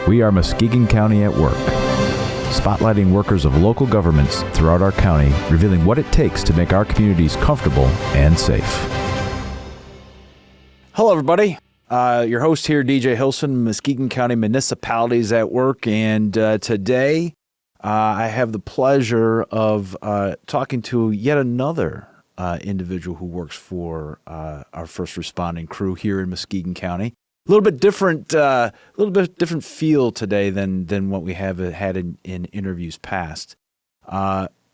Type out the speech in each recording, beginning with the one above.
We are Muskegon County at Work, spotlighting workers of local governments throughout our county, revealing what it takes to make our communities comfortable and safe. Hello, everybody. Your host here, DJ Hilson, Muskegon County Municipalities at Work, and today I have the pleasure of talking to yet another individual who works for our first responding crew here in Muskegon County. A little bit different feel today than what we have had in interviews past.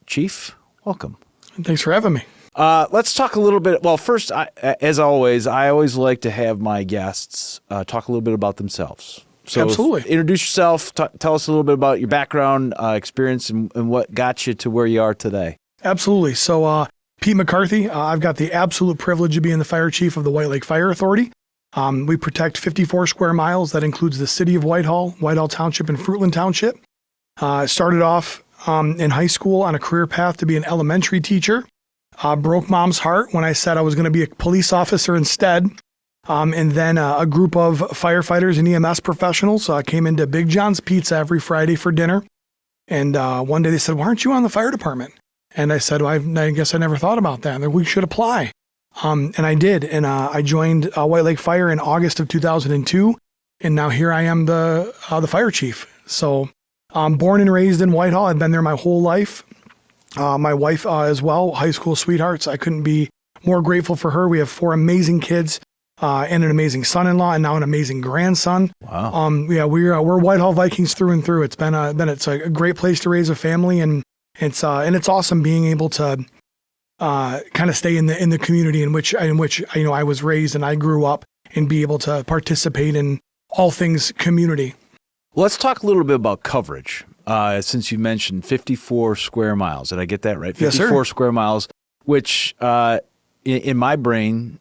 Chief, welcome. Thanks for having me. Let's talk a little bit. Well, first, as always, I always like to have my guests talk a little bit about themselves. So Absolutely. Introduce yourself. Tell us a little bit about your background, experience, and what got you to where you are today. Absolutely. So, Pete McCarthy, I've got the absolute privilege of being the fire chief of the White Lake Fire Authority. We protect 54 square miles. That includes the city of Whitehall Township, and Fruitland Township. Started off in high school on a career path to be an elementary teacher. Broke mom's heart when I said I was going to be a police officer instead. And then a group of firefighters and EMS professionals came into Big John's Pizza every Friday for dinner. And one day they said, "Why aren't you on the fire department?" And I said, well, I guess I never thought about that. And we should apply. And I did. And I joined White Lake Fire in August of 2002. And now here I am the fire chief. So I'm born and raised in Whitehall. I've been there my whole life. My wife as well, high school sweethearts. I couldn't be more grateful for her. We have 4 amazing kids and an amazing son-in-law, and now an amazing grandson. Wow. We're Whitehall Vikings through and through. It's a great place to raise a family, and it's awesome being able to kind of stay in the community in which I was raised and I grew up, and be able to participate in all things community. Let's talk a little bit about coverage. Since you mentioned 54 square miles, did I get that right? 54 Yes, sir. Square miles, which in my brain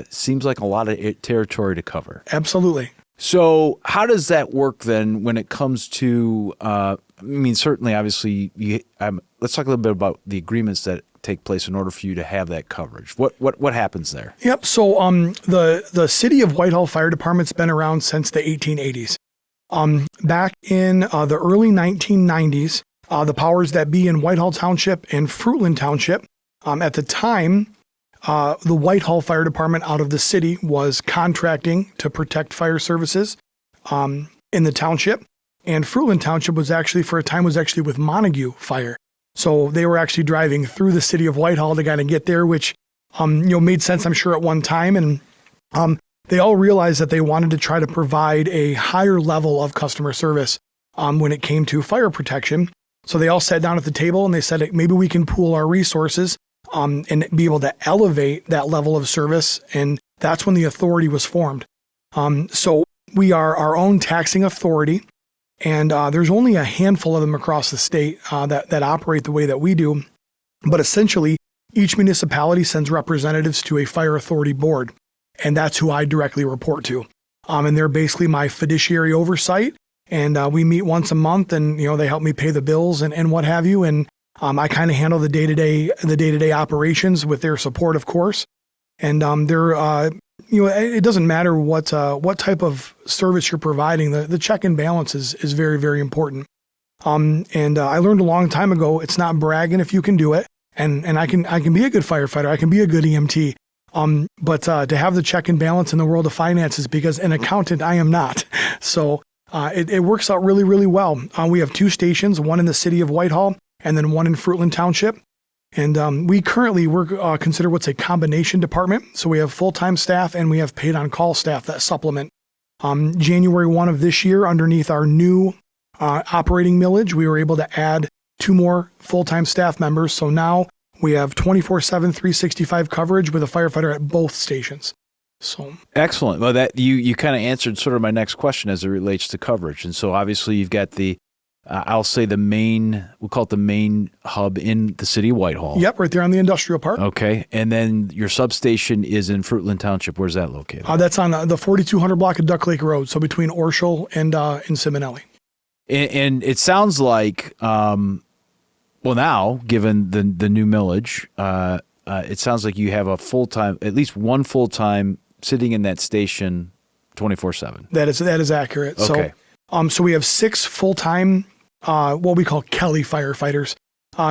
seems like a lot of territory to cover. Absolutely. So how does that work then when it comes to, certainly, obviously, let's talk a little bit about the agreements that take place in order for you to have that coverage. What happens there? Yep. So the city of Whitehall Fire Department's been around since the 1880s. Back in the early 1990s, the powers that be in Whitehall Township and Fruitland Township, at the time, the Whitehall Fire Department out of the city was contracting to protect fire services in the township. And Fruitland Township was actually, for a time, with Montague Fire. So they were actually driving through the city of Whitehall to kind of get there, which made sense, I'm sure, at one time. And they all realized that they wanted to try to provide a higher level of customer service when it came to fire protection. So they all sat down at the table and they said, maybe we can pool our resources and be able to elevate that level of service. And that's when the authority was formed. So we are our own taxing authority. And there's only a handful of them across the state that operate the way that we do. But essentially, each municipality sends representatives to a fire authority board. And that's who I directly report to. And they're basically my fiduciary oversight. And we meet once a month, and they help me pay the bills and what have you. And I kind of handle the day-to-day operations with their support, of course. And it doesn't matter what type of service you're providing. The check and balance is very, very important. And I learned a long time ago, it's not bragging if you can do it. And I can be a good firefighter. I can be a good EMT. But to have the check and balance in the world of finances, because an accountant I am not. So it works out really, really well. We have 2 stations, one in the city of Whitehall and then one in Fruitland Township. And we're considered what's a combination department. So we have full-time staff and we have paid on-call staff that supplement. January 1 of this year, underneath our new operating millage, we were able to add 2 more full-time staff members. So now we have 24/7, 365 coverage with a firefighter at both stations. So excellent. Well, that you kind of answered sort of my next question as it relates to coverage. And so obviously you've got the I'll say we'll call it the main hub in the city of Whitehall. Yep, right there on the industrial park. Okay. And then your substation is in Fruitland Township. Where's that located? That's on the 4200 block of Duck Lake Road, so between Orshel and Simonelli. And it sounds like, now, given the new millage, it sounds like you have at least one full-time sitting in that station 24/7. That is accurate. Okay. So we have 6 full-time, what we call Kelly firefighters.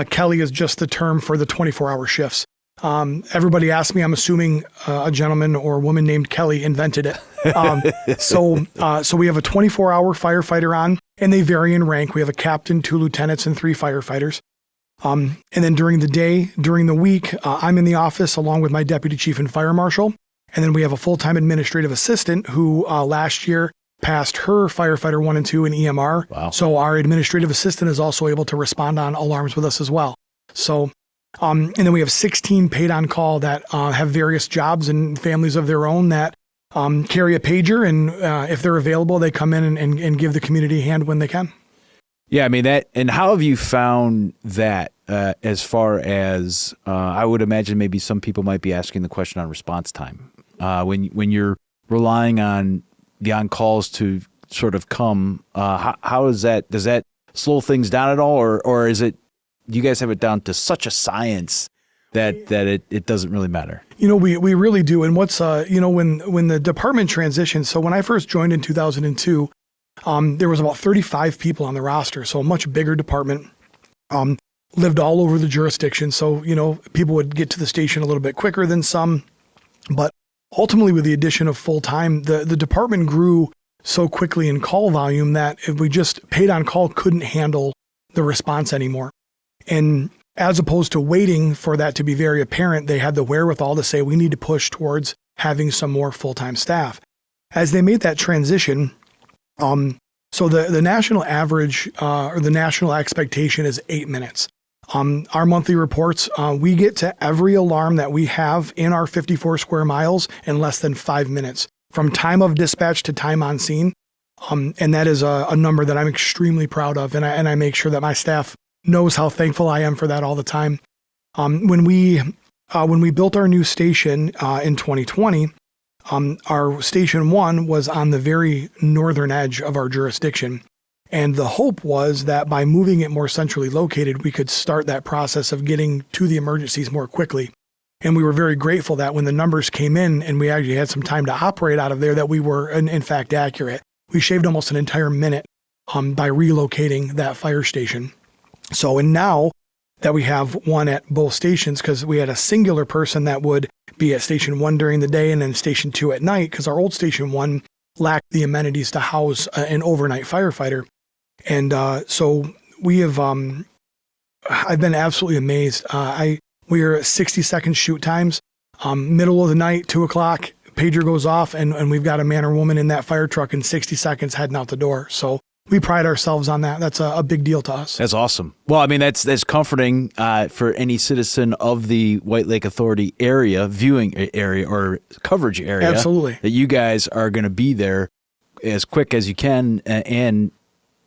Kelly is just the term for the 24-hour shifts. Everybody asks me, I'm assuming a gentleman or woman named Kelly invented it. So we have a 24-hour firefighter on, and they vary in rank. We have a captain, 2 lieutenants, and 3 firefighters. And then during the day, during the week, I'm in the office along with my deputy chief and fire marshal. And then we have a full-time administrative assistant who last year passed her firefighter 1 and 2 in EMR. Wow. So our administrative assistant is also able to respond on alarms with us as well. So, and then we have 16 paid on call that have various jobs and families of their own that carry a pager. And if they're available, they come in and give the community a hand when they can. Yeah, I mean that. And how have you found that as far as I would imagine maybe some people might be asking the question on response time when you're relying on the on-calls to sort of come, how is that, does that slow things down at all? Or is it, do you guys have it down to such a science that it doesn't really matter? We really do. And what's, when the department transitioned, so when I first joined in 2002, there was about 35 people on the roster. So a much bigger department, lived all over the jurisdiction. So, people would get to the station a little bit quicker than some, but ultimately, with the addition of full-time, the department grew so quickly in call volume that if we just paid on call couldn't handle the response anymore. And as opposed to waiting for that to be very apparent, they had the wherewithal to say, we need to push towards having some more full-time staff. As they made that transition, so the national average or the national expectation is 8 minutes. Our monthly reports, we get to every alarm that we have in our 54 square miles in less than 5 minutes from time of dispatch to time on scene. And that is a number that I'm extremely proud of. And I make sure that my staff knows how thankful I am for that all the time. When we built our new station in 2020, our station 1 was on the very northern edge of our jurisdiction. And the hope was that by moving it more centrally located, we could start that process of getting to the emergencies more quickly. And we were very grateful that when the numbers came in and we actually had some time to operate out of there, that we were in fact accurate. We shaved almost an entire minute by relocating that fire station. So, and now that we have one at both stations, because we had a singular person that would be at station 1 during the day and then station 2 at night, because our old station 1 lacked the amenities to house an overnight firefighter. And so we have, I've been absolutely amazed. We are at 60-second shoot times, middle of the night, 2 o'clock, pager goes off, and we've got a man or woman in that fire truck in 60 seconds heading out the door. So we pride ourselves on that. That's a big deal to us. That's awesome. Well, I mean, that's comforting for any citizen of the White Lake Authority area, viewing area or coverage area. Absolutely. That you guys are going to be there as quick as you can and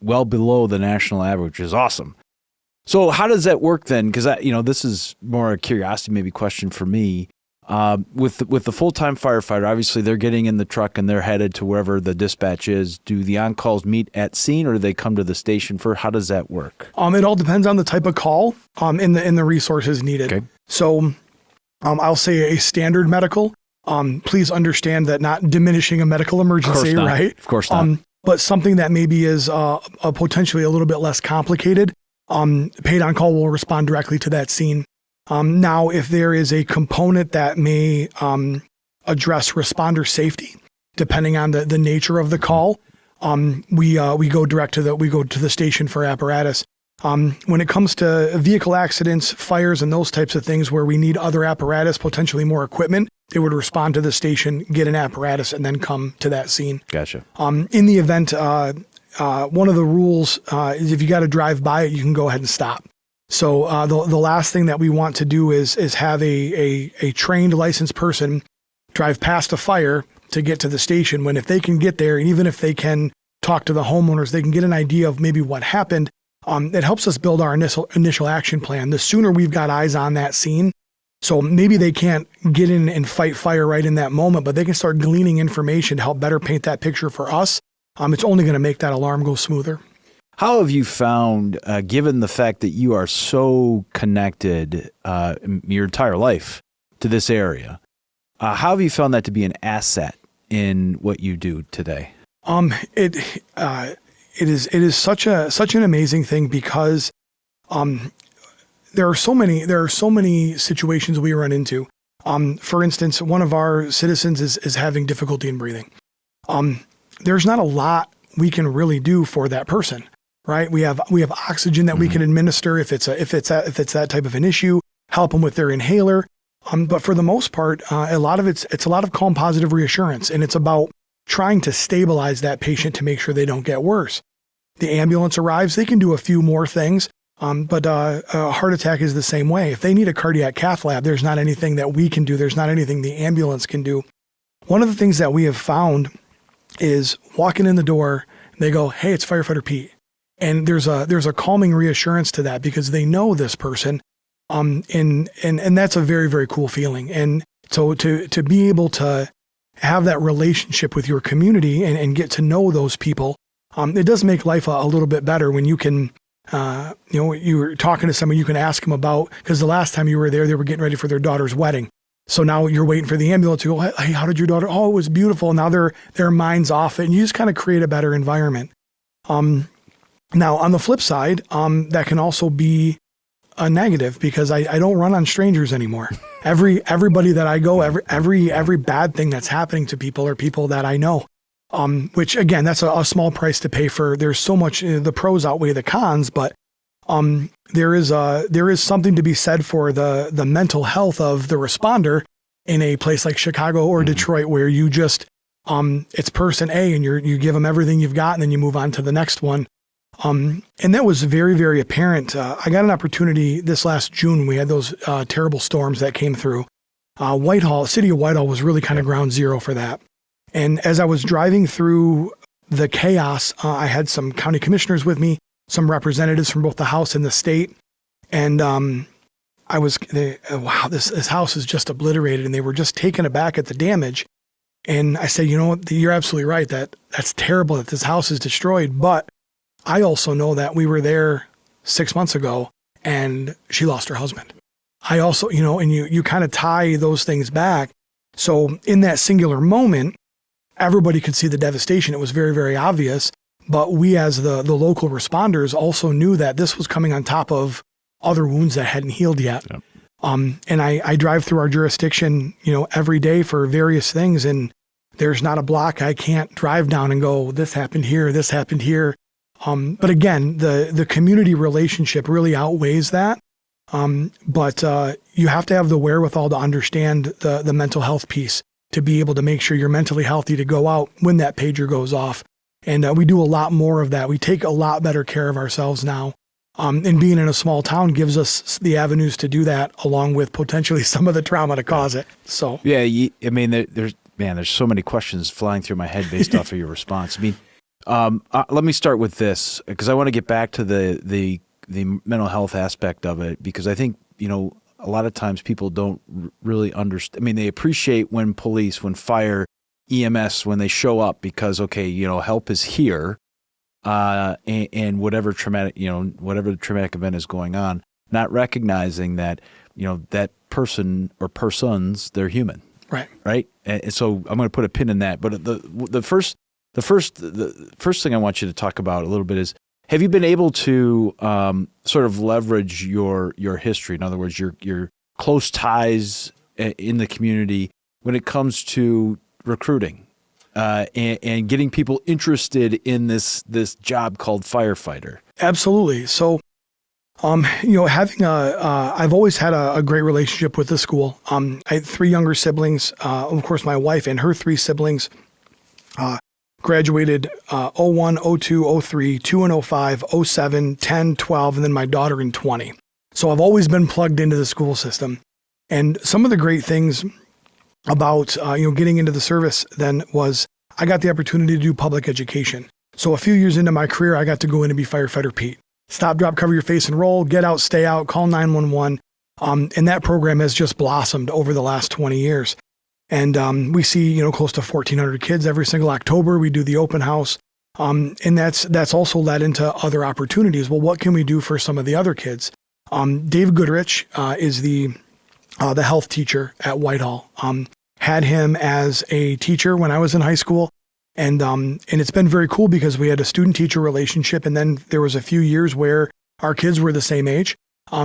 well below the national average, which is awesome. So how does that work then? Because this is more a curiosity, maybe question for me. With the full-time firefighter, obviously they're getting in the truck and they're headed to wherever the dispatch is. Do the on-calls meet at scene, or do they come to the station for? How does that work? It all depends on the type of call in the resources needed. Okay. So I'll say a standard medical. Please understand that not diminishing a medical emergency, right? Of course not. But something that maybe is potentially a little bit less complicated, paid on call will respond directly to that scene. Now, if there is a component that may address responder safety, depending on the nature of the call, we go direct to the station for apparatus. When it comes to vehicle accidents, fires, and those types of things where we need other apparatus, potentially more equipment, they would respond to the station, get an apparatus, and then come to that scene. Gotcha. In the event, one of the rules is if you got to drive by it, you can go ahead and stop. So the last thing that we want to do is have a trained, licensed person drive past a fire to get to the station, when if they can get there, and even if they can talk to the homeowners, they can get an idea of maybe what happened. It helps us build our initial action plan. The sooner we've got eyes on that scene, so maybe they can't get in and fight fire right in that moment, but they can start gleaning information to help better paint that picture for us. It's only going to make that alarm go smoother. How have you found, given the fact that you are so connected your entire life to this area, how have you found that to be an asset in what you do today? it is such an amazing thing because there are so many situations we run into. For instance, one of our citizens is having difficulty in breathing. There's not a lot we can really do for that person, right? We have oxygen that we can administer if it's that type of an issue, help them with their inhaler. But for the most part, a lot of calm, positive reassurance, and it's about trying to stabilize that patient to make sure they don't get worse. The ambulance arrives, they can do a few more things, but a heart attack is the same way. If they need a cardiac cath lab, there's not anything that we can do. There's not anything the ambulance can do. One of the things that we have found is walking in the door, they go, "Hey, it's Firefighter Pete." And there's a calming reassurance to that because they know this person. And that's a very, very cool feeling. And so to be able to have that relationship with your community and get to know those people, it does make life a little bit better when you can, you're talking to someone, you can ask them about, because the last time you were there, they were getting ready for their daughter's wedding. So now you're waiting for the ambulance to go, "Hey, how did your daughter?" "Oh, it was beautiful." Now their mind's off it, and you just kind of create a better environment. Now on the flip side, that can also be a negative because I don't run on strangers anymore. Everybody that I go, every bad thing that's happening to people are people that I know. Which again, that's a small price to pay for. There's so much, the pros outweigh the cons, but there is something to be said for the mental health of the responder in a place like Chicago or Detroit, where you just it's person A and you give them everything you've got, and then you move on to the next one. And that was very, very apparent. I got an opportunity this last June. We had those terrible storms that came through. City of Whitehall was really kind of ground zero for that. And as I was driving through the chaos, I had some county commissioners with me, some representatives from both the House and the state. And wow, this house is just obliterated. And they were just taken aback at the damage. And I said, "You know what, you're absolutely right. That's terrible that this house is destroyed. But I also know that we were there 6 months ago and she lost her husband." I also, and you kind of tie those things back. So in that singular moment, everybody could see the devastation. It was very, very obvious. But we as the local responders also knew that this was coming on top of other wounds that hadn't healed yet. Yep. And I drive through our jurisdiction, every day for various things. And there's not a block I can't drive down and go, "This happened here, this happened here." But again, the community relationship really outweighs that. But you have to have the wherewithal to understand the mental health piece to be able to make sure you're mentally healthy to go out when that pager goes off. And we do a lot more of that. We take a lot better care of ourselves now. And being in a small town gives us the avenues to do that, along with potentially some of the trauma to cause it. So yeah, there's so many questions flying through my head based off of your response. I mean, let me start with this because I want to get back to the mental health aspect of it, because I think, a lot of times people don't really understand. I mean, they appreciate when police, when fire, EMS, when they show up because, okay, help is here, and whatever the traumatic event is going on, not recognizing that, that person or persons, they're human. Right. And so I'm going to put a pin in that. But the first thing I want you to talk about a little bit is, have you been able to sort of leverage your history? In other words, your close ties in the community when it comes to recruiting and getting people interested in this job called firefighter? Absolutely. So, I've always had a great relationship with the school. I had 3 younger siblings. Of course, my wife and her 3 siblings graduated 01, 02, 03, 2 and 05, 07, 10, 12, and then my daughter in 20. So I've always been plugged into the school system. And some of the great things about getting into the service then was I got the opportunity to do public education. So a few years into my career, I got to go in and be Firefighter Pete. Stop, drop, cover your face and roll, get out, stay out, call 911. And that program has just blossomed over the last 20 years. And we see, close to 1,400 kids every single October. We do the open house. And that's also led into other opportunities. Well, what can we do for some of the other kids? Dave Goodrich is the health teacher at Whitehall. Had him as a teacher when I was in high school. And it's been very cool because we had a student-teacher relationship, and then there was a few years where our kids were the same age.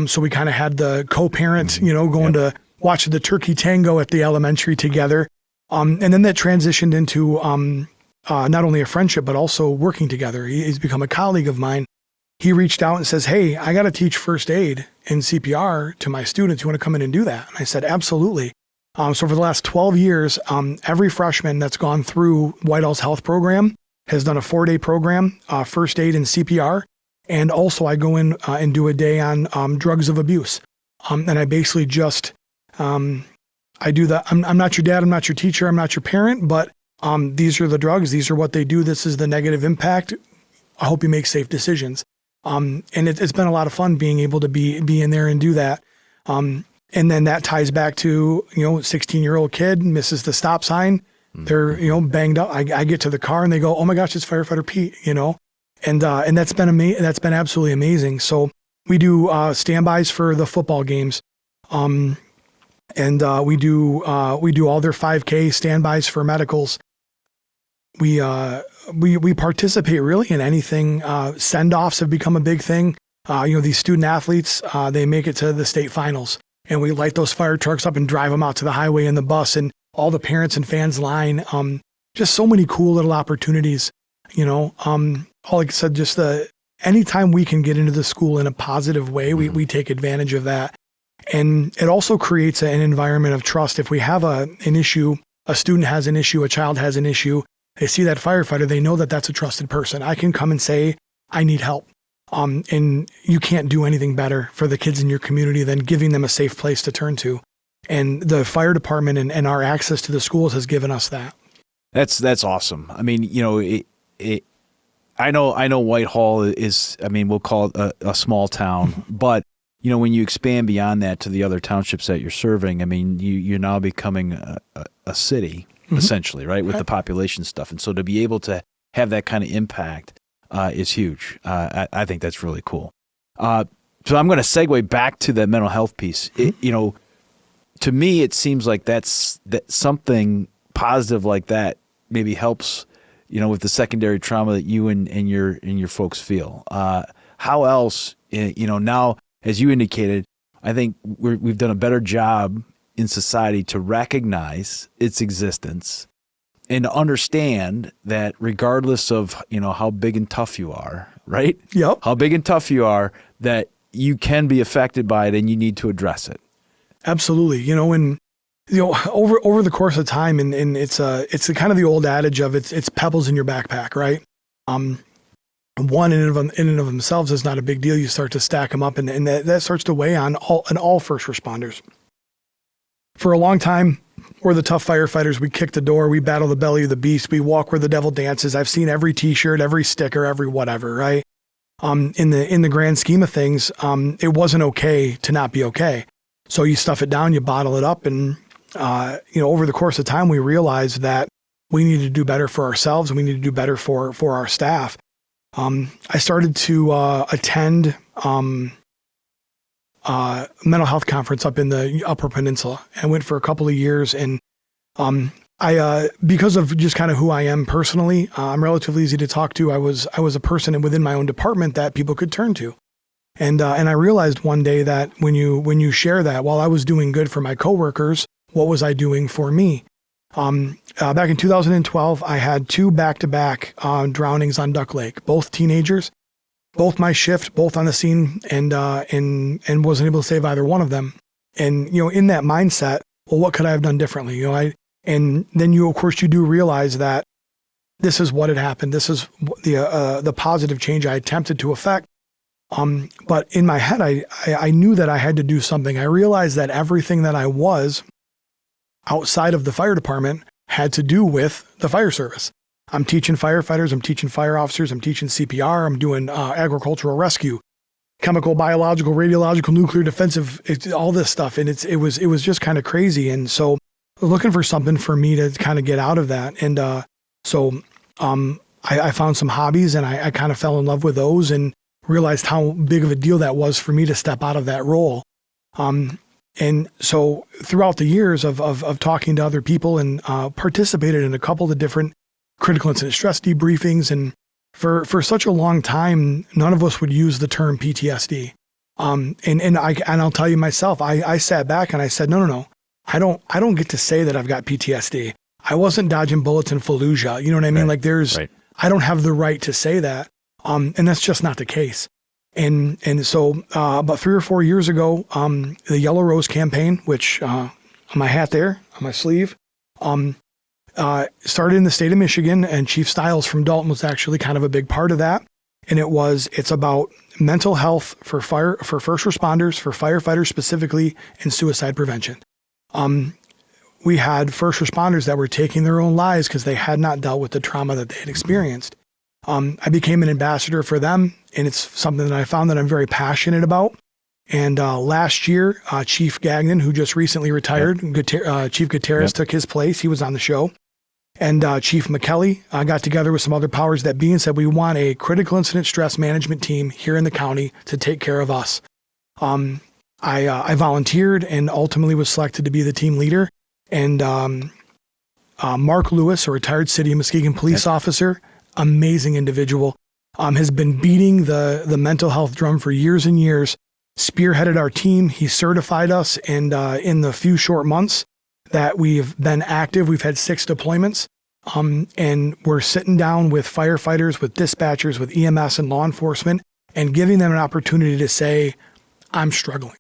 So we kind of had the co-parent, going to watch the turkey tango at the elementary together. And then that transitioned into not only a friendship, but also working together. He's become a colleague of mine. He reached out and says, "Hey, I got to teach first aid and CPR to my students. You want to come in and do that?" And I said, "Absolutely." So for the last 12 years, every freshman that's gone through Whitehall's health program has done a 4-day program, first aid and CPR. And also I go in and do a day on drugs of abuse. And I basically just, I do that. I'm not your dad, I'm not your teacher, I'm not your parent, but these are the drugs, these are what they do, this is the negative impact. I hope you make safe decisions. And it's been a lot of fun being able to be in there and do that. And then that ties back to, 16-year-old kid misses the stop sign. They're, banged up. I get to the car and they go, "Oh my gosh, it's Firefighter Pete," And that's been absolutely amazing. So we do standbys for the football games. And we do all their 5K standbys for medicals. We participate really in anything. Send-offs have become a big thing. These student athletes, they make it to the state finals, and we light those fire trucks up and drive them out to the highway in the bus, and all the parents and fans line. Just so many cool little opportunities, like I said, just anytime we can get into the school in a positive way, we take advantage of that. And it also creates an environment of trust. If we have an issue, a student has an issue, a child has an issue, they see that firefighter, they know that that's a trusted person. I can come and say, "I need help." And you can't do anything better for the kids in your community than giving them a safe place to turn to. And the fire department and our access to the schools has given us that. That's awesome. I mean, I know Whitehall is, we'll call it a small town, but when you expand beyond that to the other townships that you're serving, you're now becoming a city, essentially, right, with the population stuff. And so to be able to have that kind of impact is huge. I think that's really cool. So I'm going to segue back to the mental health piece. To me, it seems like that something positive like that maybe helps, with the secondary trauma that you and your folks feel. How else, now, as you indicated, I think we've done a better job in society to recognize its existence and to understand that regardless of, how big and tough you are, right? Yep. How big and tough you are, that you can be affected by it and you need to address it. Absolutely. Over the course of time, and it's kind of the old adage of it's pebbles in your backpack, right? One in and of themselves is not a big deal. You start to stack them up, and that starts to weigh on all first responders. For a long time, we're the tough firefighters. We kick the door. We battle the belly of the beast. We walk where the devil dances. I've seen every T-shirt, every sticker, every whatever, right? In the grand scheme of things, it wasn't okay to not be okay. So you stuff it down, you bottle it up, and over the course of time, we realized that we need to do better for ourselves, and we need to do better for our staff. I started to attend mental health conference up in the Upper Peninsula. I went for a couple of years, and I because of just kind of who I am personally, I'm relatively easy to talk to. I was a person within my own department that people could turn to. And I realized one day that when you share that, while I was doing good for my coworkers, what was I doing for me? Back in 2012, I had 2 back-to-back drownings on Duck Lake, both teenagers, both my shift, both on the scene, and wasn't able to save either one of them. And in that mindset, well, what could I have done differently? And then of course, you do realize that this is what had happened. This is the positive change I attempted to effect. But in my head, I knew that I had to do something. I realized that everything that I was outside of the fire department had to do with the fire service. I'm teaching firefighters, I'm teaching fire officers, I'm teaching CPR, I'm doing agricultural rescue, chemical, biological, radiological, nuclear, defensive, all this stuff. And it was just kind of crazy. And so looking for something for me to kind of get out of that. And so I found some hobbies, and I kind of fell in love with those and realized how big of a deal that was for me to step out of that role. And so throughout the years of talking to other people and participated in a couple of different critical incident stress debriefings. And for such a long time, none of us would use the term PTSD. And I'll tell you myself, I sat back and I said, no. I don't get to say that I've got PTSD. I wasn't dodging bullets in Fallujah. You know what I mean? Right. Like I don't have the right to say that. And that's just not the case. And so, about 3 or 4 years ago, the Yellow Rose campaign, which, on my hat there, on my sleeve, started in the state of Michigan, and Chief Stiles from Dalton was actually kind of a big part of that. And it's about mental health for first responders, for firefighters specifically, and suicide prevention. We had first responders that were taking their own lives because they had not dealt with the trauma that they had experienced. I became an ambassador for them, and it's something that I found that I'm very passionate about. And last year, Chief Gagnon, who just recently retired, Chief Gutierrez took his place. He was on the show. And Chief McCarthy got together with some other powers that be and said, we want a critical incident stress management team here in the county to take care of us. I volunteered and ultimately was selected to be the team leader. And Mark Lewis, a retired city of Muskegon police officer, amazing individual, has been beating the mental health drum for years and years, spearheaded our team. He certified us, and in the few short months that we've been active, we've had 6 deployments, and we're sitting down with firefighters, with dispatchers, with EMS and law enforcement, and giving them an opportunity to say, I'm struggling.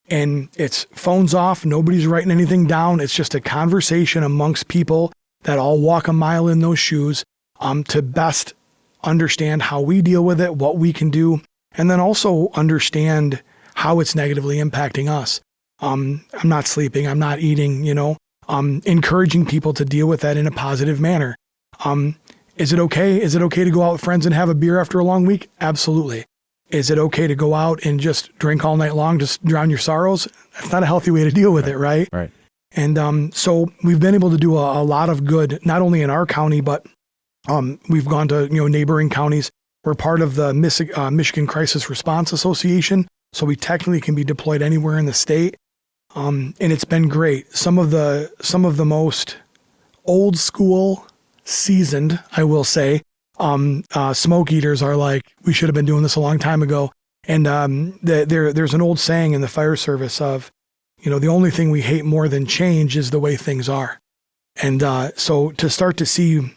And it's phones off. Nobody's writing anything down. It's just a conversation amongst people that all walk a mile in those shoes, to best understand how we deal with it, what we can do, and then also understand how it's negatively impacting us. I'm not sleeping. I'm not eating, encouraging people to deal with that in a positive manner. Is it okay? Is it okay to go out with friends and have a beer after a long week? Absolutely. Is it okay to go out and just drink all night long, just drown your sorrows? That's not a healthy way to deal with it, right? Right. And so we've been able to do a lot of good, not only in our county, but we've gone to neighboring counties. We're part of the Michigan Crisis Response Association, so we technically can be deployed anywhere in the state. And it's been great. Some of the most old school, seasoned, I will say, smoke eaters are like, we should have been doing this a long time ago. And there's an old saying in the fire service of, the only thing we hate more than change is the way things are. And so to start to see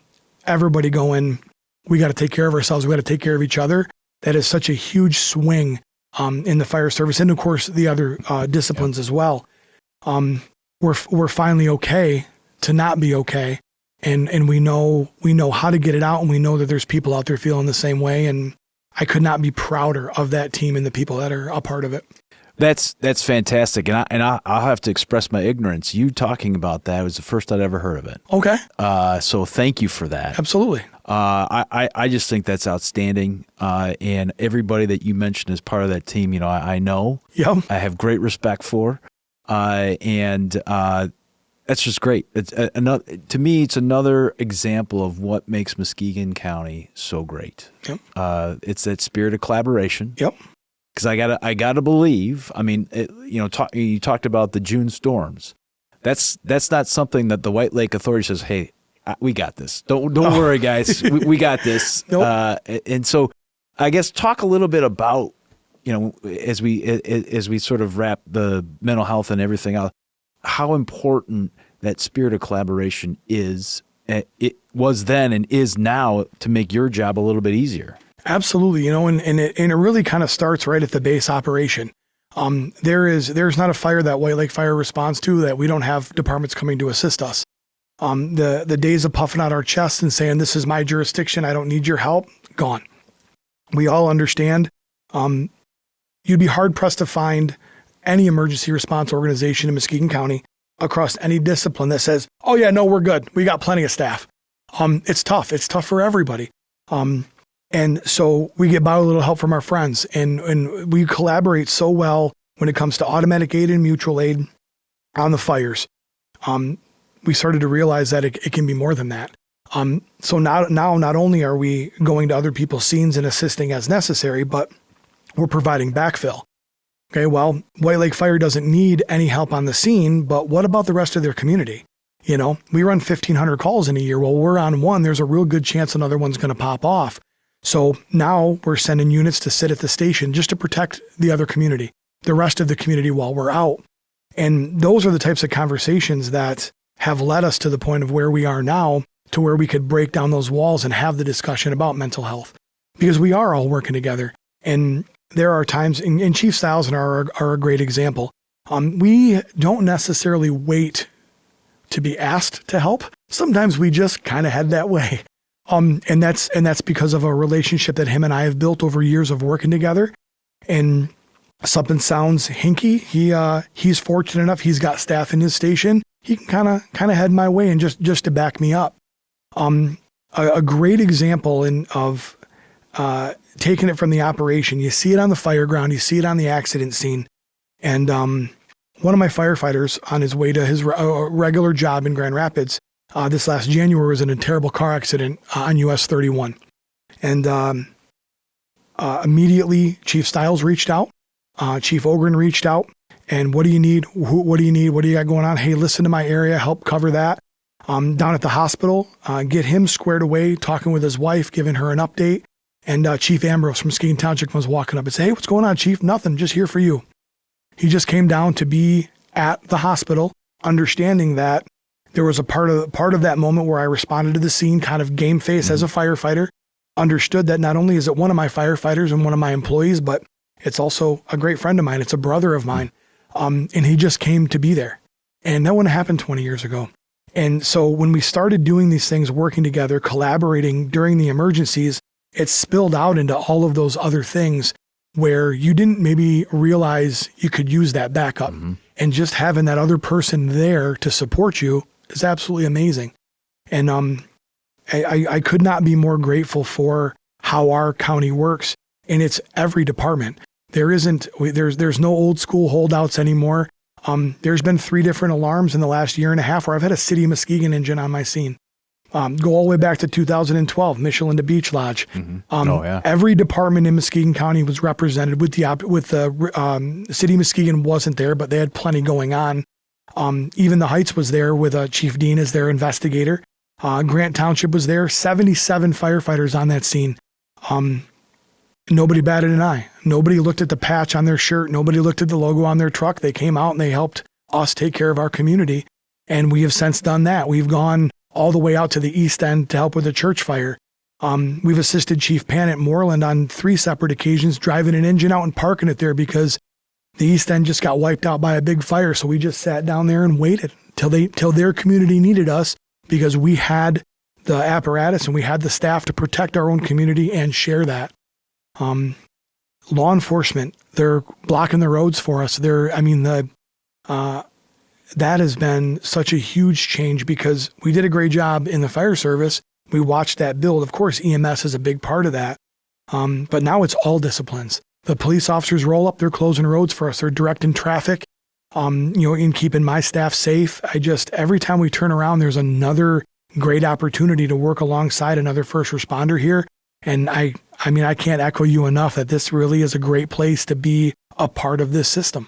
everybody going, we got to take care of ourselves, we got to take care of each other, that is such a huge swing in the fire service, and of course the other disciplines as well. We're finally okay to not be okay. And we know how to get it out, and we know that there's people out there feeling the same way. And I could not be prouder of that team and the people that are a part of it. That's fantastic, and I'll have to express my ignorance. You talking about that was the first I'd ever heard of it. Okay. So thank you for that. Absolutely. I just think that's outstanding, and everybody that you mentioned as part of that team, I know. Yep. I have great respect for, and that's just great. It's to me, it's another example of what makes Muskegon County so great. Yep. It's that spirit of collaboration. Yep. Because I gotta believe. I mean, you talked about the June storms. That's not something that the White Lake Authority says, "Hey, we got this. Don't worry, guys. we got this." Nope. And so, I guess talk a little bit about as we sort of wrap the mental health and everything out, how important that spirit of collaboration is. It was then and is now to make your job a little bit easier. Absolutely, and it really kind of starts right at the base operation. There's not a fire that White Lake Fire responds to that we don't have departments coming to assist us. The days of puffing out our chests and saying, this is my jurisdiction, I don't need your help, gone. We all understand. You'd be hard pressed to find any emergency response organization in Muskegon County across any discipline that says, oh yeah, no, we're good. We got plenty of staff. It's tough. It's tough for everybody. And so we get by with a little help from our friends, and we collaborate so well when it comes to automatic aid and mutual aid on the fires. We started to realize that it can be more than that. So now not only are we going to other people's scenes and assisting as necessary, but we're providing backfill. Okay, well, White Lake Fire doesn't need any help on the scene, but what about the rest of their community? You know, we run 1,500 calls in a year. Well, we're on one. There's a real good chance another one's going to pop off. So now we're sending units to sit at the station just to protect the other community, the rest of the community while we're out. And those are the types of conversations that have led us to the point of where we are now, to where we could break down those walls and have the discussion about mental health, because we are all working together. And there are times, and Chief Stiles are a great example. We don't necessarily wait to be asked to help. Sometimes we just kind of head that way. And that's because of a relationship that him and I have built over years of working together. And something sounds hinky. He's fortunate enough. He's got staff in his station. He can kind of head my way and just to back me up. A great example of taking it from the operation. You see it on the fire ground. You see it on the accident scene. And one of my firefighters on his way to his regular job in Grand Rapids this last January was in a terrible car accident on US 31. And immediately Chief Stiles reached out. Chief Ogren reached out. And what do you need? What do you need? What do you got going on? Hey, listen to my area. Help cover that. Down at the hospital, get him squared away, talking with his wife, giving her an update. And Chief Ambrose from Muskegon Township was walking up and said, "Hey, what's going on, Chief? Nothing, just here for you." He just came down to be at the hospital, understanding that there was a part of that moment where I responded to the scene, kind of game face as a firefighter, understood that not only is it one of my firefighters and one of my employees, but it's also a great friend of mine. It's a brother of mine. And he just came to be there. And that wouldn't have happened 20 years ago. And so when we started doing these things, working together, collaborating during the emergencies, it spilled out into all of those other things where you didn't maybe realize you could use that backup. And just having that other person there to support you is absolutely amazing. And I could not be more grateful for how our county works. And it's every department. There's no old school holdouts anymore. There's been 3 different alarms in the last year and a half where I've had a City of Muskegon engine on my scene. Go all the way back to 2012, Michelin to Beach Lodge. Every department in Muskegon County was represented. With the City of Muskegon wasn't there, but they had plenty going on. Even the Heights was there with Chief Dean as their investigator. Grant Township was there. 77 firefighters on that scene. Nobody batted an eye. Nobody looked at the patch on their shirt. Nobody looked at the logo on their truck. They came out and they helped us take care of our community. And we have since done that. We've gone all the way out to the east end to help with a church fire. We've assisted Chief Pan at Moreland on 3 separate occasions, driving an engine out and parking it there because the east end just got wiped out by a big fire. So we just sat down there and waited till their community needed us, because we had the apparatus and we had the staff to protect our own community and share that. Law enforcement, they're blocking the roads for us. That has been such a huge change because we did a great job in the fire service. We watched that build. Of course, EMS is a big part of that. But now it's all disciplines. The police officers roll up, they're closing roads for us. They're directing traffic, in keeping my staff safe. Every time we turn around, there's another great opportunity to work alongside another first responder here. And I can't echo you enough that this really is a great place to be a part of this system.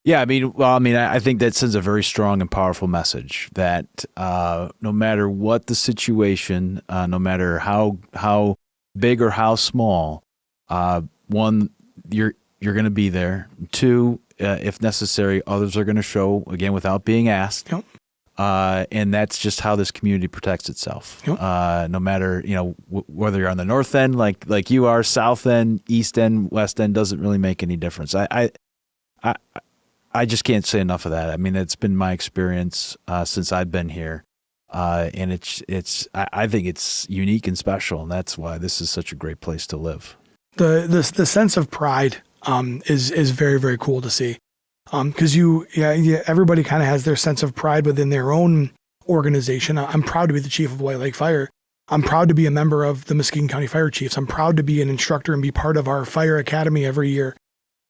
Yeah, I think that sends a very strong and powerful message that no matter what the situation, no matter how big or how small, 1, you're going to be there. 2, if necessary, others are going to show, again, without being asked. Yep. And that's just how this community protects itself. Yep. No matter, whether you're on the north end, like you are, south end, east end, west end, doesn't really make any difference. I just can't say enough of that. I mean, it's been my experience since I've been here, and I think it's unique and special, and that's why this is such a great place to live. The sense of pride is very, very cool to see, because everybody kind of has their sense of pride within their own organization. I'm proud to be the chief of White Lake Fire. I'm proud to be a member of the Muskegon County Fire Chiefs. I'm proud to be an instructor and be part of our fire academy every year.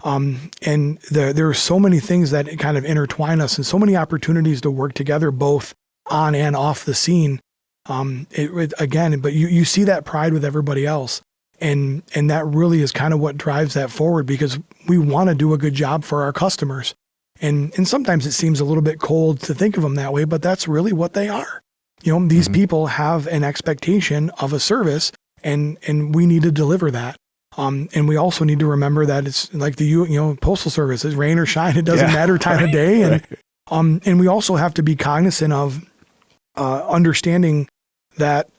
And there are so many things that kind of intertwine us and so many opportunities to work together, both on and off the scene. But you see that pride with everybody else. And that really is kind of what drives that forward, because we want to do a good job for our customers. And sometimes it seems a little bit cold to think of them that way, but that's really what they are. These people have an expectation of a service, and we need to deliver that. And we also need to remember that it's like the postal service, it's rain or shine, it doesn't matter time of day. And and we also have to be cognizant of understanding that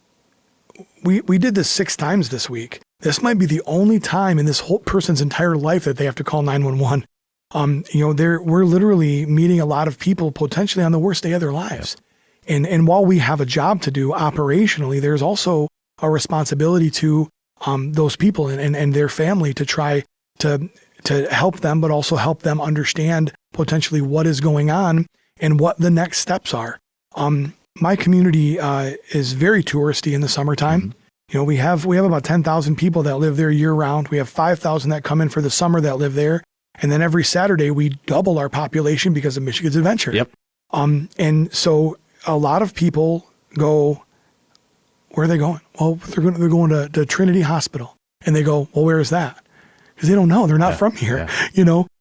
we did this 6 times this week. This might be the only time in this whole person's entire life that they have to call 911. We're literally meeting a lot of people potentially on the worst day of their lives. And while we have a job to do operationally, there's also a responsibility to those people and their family to try to help them, but also help them understand potentially what is going on and what the next steps are. My community is very touristy in the summertime. We have about 10,000 people that live there year round. We have 5,000 that come in for the summer that live there. And then every Saturday we double our population because of Michigan's Adventure. Yep. And so a lot of people go, where are they going? Well, they're going to Trinity Hospital. And they go, well, where is that? Because they don't know. They're not from here,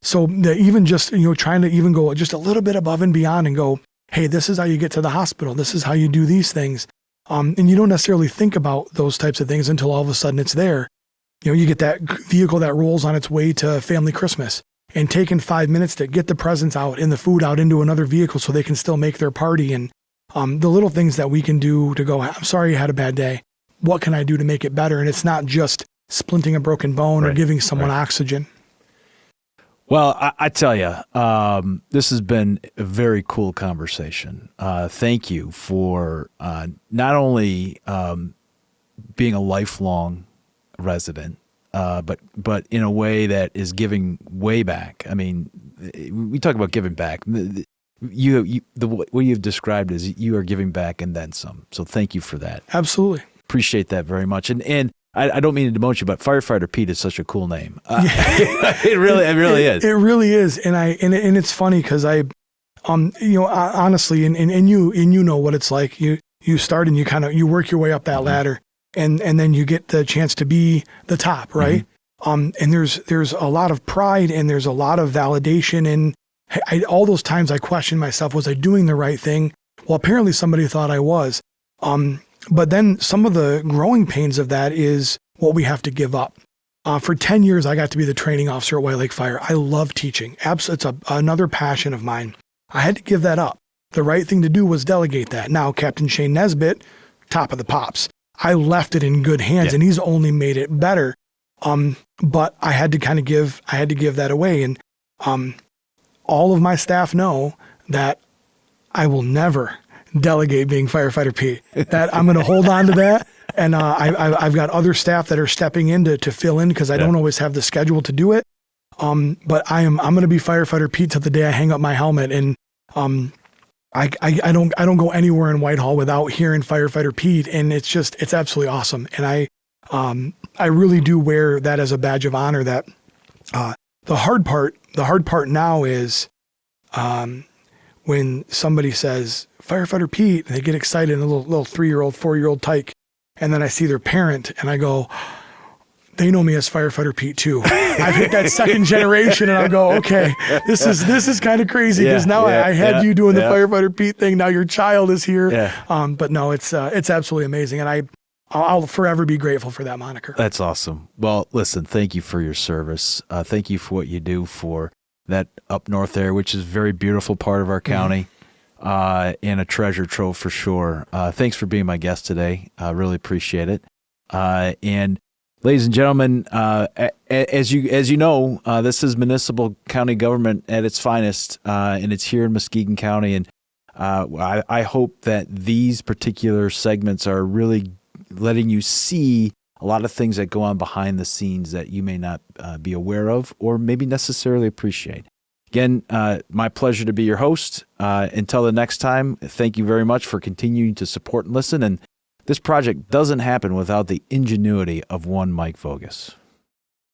So even just, trying to even go just a little bit above and beyond and go, hey, this is how you get to the hospital. This is how you do these things. And you don't necessarily think about those types of things until all of a sudden it's there. You get that vehicle that rolls on its way to family Christmas and taking 5 minutes to get the presents out and the food out into another vehicle so they can still make their party. And the little things that we can do to go, I'm sorry you had a bad day. What can I do to make it better? And it's not just splinting a broken bone or giving someone oxygen. Well, I tell you, this has been a very cool conversation. Thank you for not only being a lifelong resident, but in a way that is giving way back. I mean, we talk about giving back. What you've described is you are giving back and then some. So thank you for that. Absolutely. Appreciate that very much. And I don't mean to demote you, but Firefighter Pete is such a cool name. It really is. It really is. And it's funny because honestly, and you know what it's like. You start and you work your way up that ladder, and then you get the chance to be the top, right? And there's a lot of pride and there's a lot of validation. And all those times I questioned myself, was I doing the right thing? Well, apparently somebody thought I was. But then some of the growing pains of that is what we have to give up. For 10 years, I got to be the training officer at White Lake Fire. I love teaching. It's another passion of mine. I had to give that up. The right thing to do was delegate that. Now, Captain Shane Nesbitt, top of the pops. I left it in good hands, and he's only made it better. But I had to give that away. And all of my staff know that I will never delegate being Firefighter Pete. That I'm going to hold on to that. And I've got other staff that are stepping in to fill in because I don't always have the schedule to do it. But I'm going to be Firefighter Pete till the day I hang up my helmet. And I don't go anywhere in Whitehall without hearing Firefighter Pete. And it's absolutely awesome. And I really do wear that as a badge of honor. That the hard part now is when somebody says Firefighter Pete, and they get excited, and a little 3-year-old, 4-year-old tyke, and then I see their parent, and I go, they know me as Firefighter Pete too. I've hit that second generation, and I'll go, okay, this is kind of crazy because now I had you doing the Firefighter Pete thing. Now your child is here. Yeah. But no, it's absolutely amazing, and I'll forever be grateful for that moniker. That's awesome. Well, listen, thank you for your service. Thank you for what you do for that up north area, which is a very beautiful part of our county. And a treasure trove for sure. Thanks for being my guest today. I really appreciate it. And ladies and gentlemen, as you know, this is municipal county government at its finest, and it's here in Muskegon County. And I hope that these particular segments are really letting you see a lot of things that go on behind the scenes that you may not be aware of or maybe necessarily appreciate. Again, my pleasure to be your host. Until the next time, thank you very much for continuing to support and listen. And this project doesn't happen without the ingenuity of one Mike Vogus.